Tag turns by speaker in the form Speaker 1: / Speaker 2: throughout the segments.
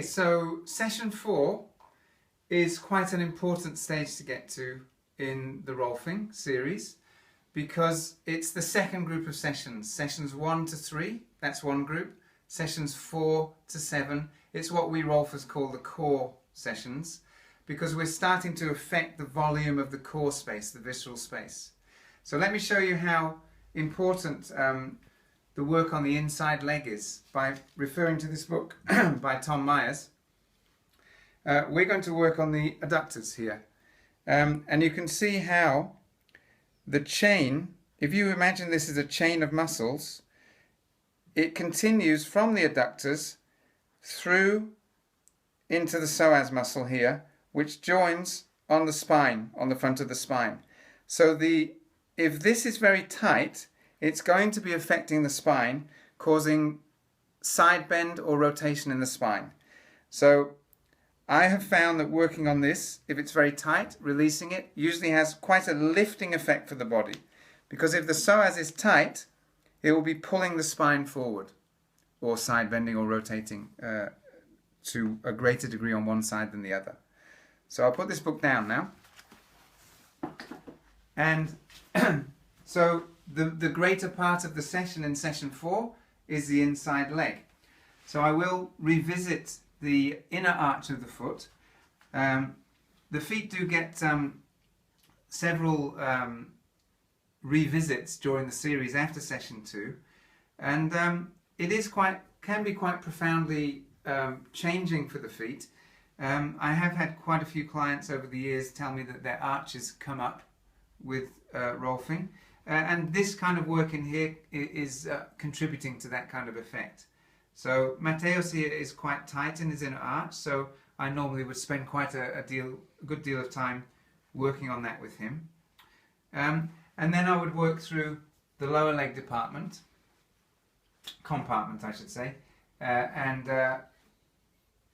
Speaker 1: So session 4 is quite an important stage to get to in the Rolfing series because it's the second group of sessions. Sessions 1 to 3, that's one group. Sessions 4 to 7, it's what we Rolfers call the core sessions because we're starting to affect the volume of the core space, the visceral space. So let me show you how important the work on the inside leg is by referring to this book by Tom Myers. We're going to work on the adductors here, and you can see how the chain, if you imagine this as a chain of muscles, it continues from the adductors through into the psoas muscle here, which joins on the spine, on the front of the spine. So if this is very tight, it's going to be affecting the spine, causing side bend or rotation in the spine. So I have found that working on this, if it's very tight, releasing it usually has quite a lifting effect for the body. Because if the psoas is tight, it will be pulling the spine forward, or side bending or rotating to a greater degree on one side than the other. So I'll put this book down now. And so the greater part of the session in session 4 is the inside leg. So I will revisit the inner arch of the foot. The feet do get several revisits during the series after session 2, and it is can be quite profoundly changing for the feet. I have had quite a few clients over the years tell me that their arches come up with Rolfing, and this kind of work in here is contributing to that kind of effect. So Mateos here is quite tight in his inner arch, so I normally would spend quite a good deal of time working on that with him. And then I would work through the lower leg compartment I should say, and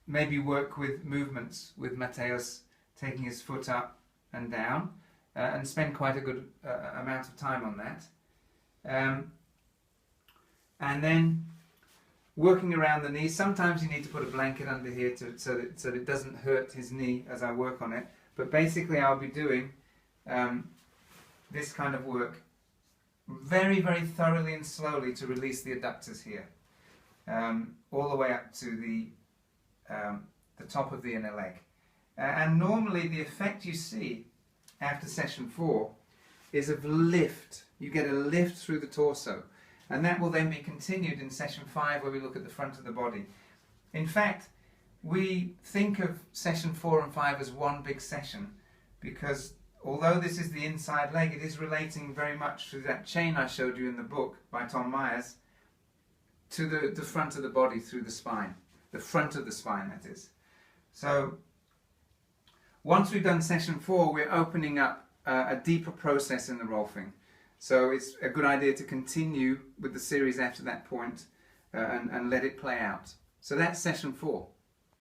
Speaker 1: maybe work with movements with Mateos taking his foot up and down, and spend quite a good amount of time on that. And then working around the knee. Sometimes you need to put a blanket under here so that it doesn't hurt his knee as I work on it. But basically I'll be doing this kind of work very, very thoroughly and slowly to release the adductors here, all the way up to the top of the inner leg. And normally the effect you see after session 4 is of lift. You get a lift through the torso. And that will then be continued in session 5 where we look at the front of the body. In fact, we think of session 4 and 5 as one big session because although this is the inside leg, it is relating very much to that chain I showed you in the book by Tom Myers to the front of the body through the spine. The front of the spine, that is. So once we've done session 4, we're opening up a deeper process in the Rolfing. So it's a good idea to continue with the series after that point and let it play out. So that's session 4.